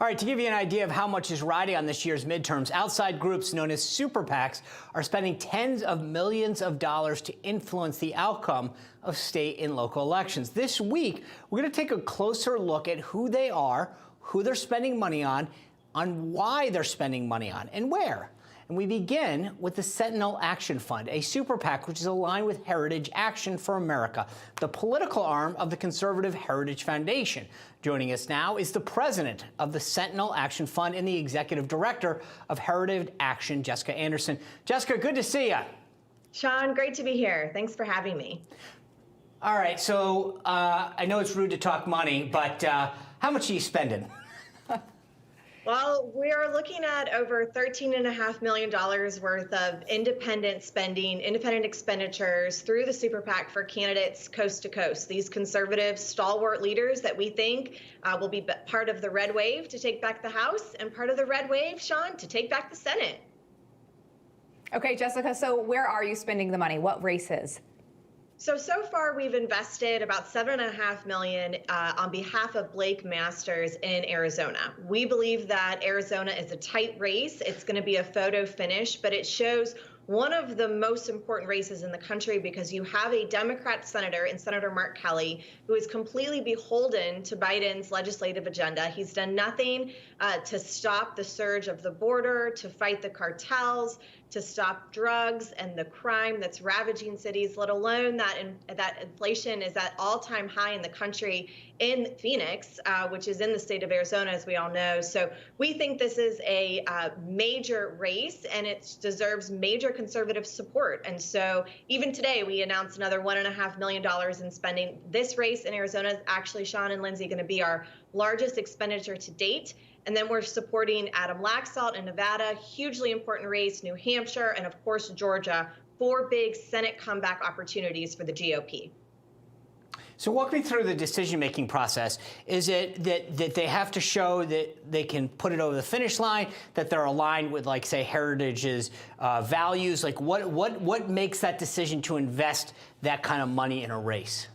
All right, to give you an idea of how much is riding on this year's midterms, outside groups known as super PACs are spending tens of millions of dollars to influence the outcome of state and local elections. This week, we're going to take a closer look at who they are, who they're spending money on why they're spending money on, and where. And we begin with the Sentinel Action Fund, a super PAC which is aligned with Heritage Action for America, the political arm of the conservative Heritage Foundation. Joining us now is the president of the Sentinel Action Fund and the executive director of Heritage Action, Jessica Anderson. Jessica, good to see you. Sean, great to be here. Thanks for having me. All right, so I know it's rude to talk money, but how much are you spending? Well, we are looking at over $13.5 million worth of independent spending, independent expenditures through the super PAC for candidates coast to coast. These conservative stalwart leaders that we think will be part of the red wave to take back the House and part of the red wave, Sean, to take back the Senate. Okay, Jessica, so where are you spending the money? What races? So far we've invested about $7.5 million on behalf of Blake Masters in Arizona. We believe that Arizona is a tight race. It's going to be a photo finish, but it shows one of the most important races in the country because you have a Democrat senator in Senator Mark Kelly who is completely beholden to Biden's legislative agenda. He's done nothing to stop the surge of the border, to fight the cartels, to stop drugs and the crime that's ravaging cities, let alone that inflation is at all-time high in the country in Phoenix, which is in the state of Arizona, as we all know. So we think this is a major race, and it deserves major conservative support. And so even today, we announced another $1.5 million in spending. This race in Arizona is actually, Sean and Lindsay, going to be our largest expenditure to date. And then we're supporting Adam Laxalt in Nevada, hugely important race, New Hampshire, and of course, Georgia, 4 big Senate comeback opportunities for the GOP. So walk me through the decision-making process. Is it that they have to show that they can put it over the finish line, that they're aligned with, like, say, Heritage's values? Like, what makes that decision to invest that kind of money in a race?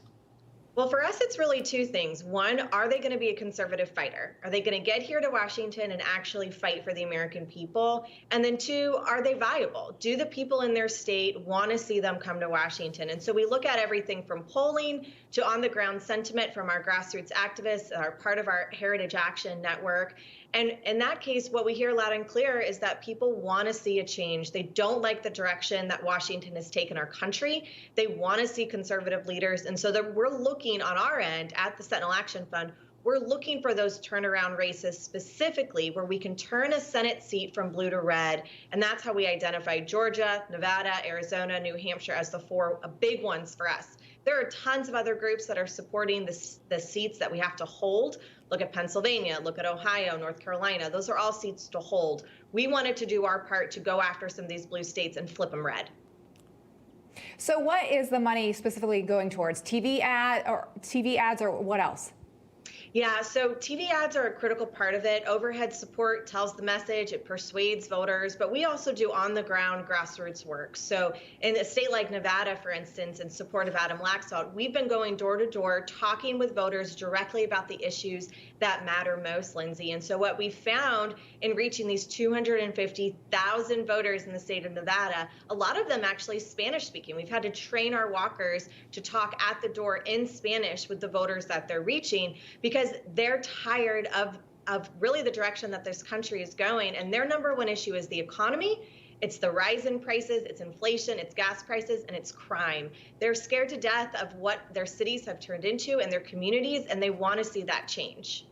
Well, for us, it's really 2 things. One, are they going to be a conservative fighter? Are they going to get here to Washington and actually fight for the American people? And then 2, are they viable? Do the people in their state want to see them come to Washington? And so we look at everything from polling to on-the-ground sentiment from our grassroots activists, are part of our Heritage Action network. And in that case, what we hear loud and clear is that people want to see a change. They don't like the direction that Washington has taken our country. They want to see conservative leaders. And so we're looking on our end at the Sentinel Action Fund, we're looking for those turnaround races specifically where we can turn a Senate seat from blue to red. And that's how we identify Georgia, Nevada, Arizona, New Hampshire as the 4 big ones for us. There are tons of other groups that are supporting the seats that we have to hold. Look at Pennsylvania, look at Ohio, North Carolina. Those are all seats to hold. We wanted to do our part to go after some of these blue states and flip them red. So what is the money specifically going towards? TV ads or what else? Yeah, so TV ads are a critical part of it. Overhead support tells the message, it persuades voters, but we also do on-the-ground grassroots work. So in a state like Nevada, for instance, in support of Adam Laxalt, we've been going door to door, talking with voters directly about the issues that matter most, Lindsay. And so what we found in reaching these 250,000 voters in the state of Nevada, a lot of them actually Spanish speaking. We've had to train our walkers to talk at the door in Spanish with the voters that they're reaching because they're tired of really the direction that this country is going. And their number 1 issue is the economy. It's the rise in prices, it's inflation, it's gas prices, and it's crime. They're scared to death of what their cities have turned into and their communities, and they want to see that change.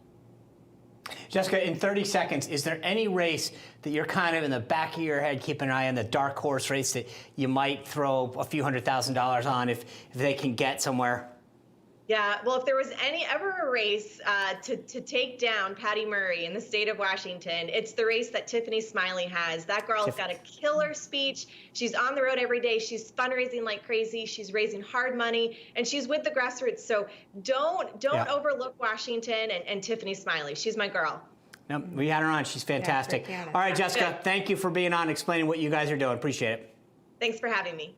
Jessica, in 30 seconds, is there any race that you're kind of in the back of your head keeping an eye on, the dark horse race that you might throw a few $100,000s on if they can get somewhere? Yeah, well, if there was ever a race to take down Patty Murray in the state of Washington, it's the race that Tiffany Smiley has. That girl's got a killer speech. She's on the road every day. She's fundraising like crazy. She's raising hard money, and she's with the grassroots. So don't overlook Washington and Tiffany Smiley. She's my girl. No, we had her on. She's fantastic. All right, Jessica, thank you for being on, explaining what you guys are doing. Appreciate it. Thanks for having me.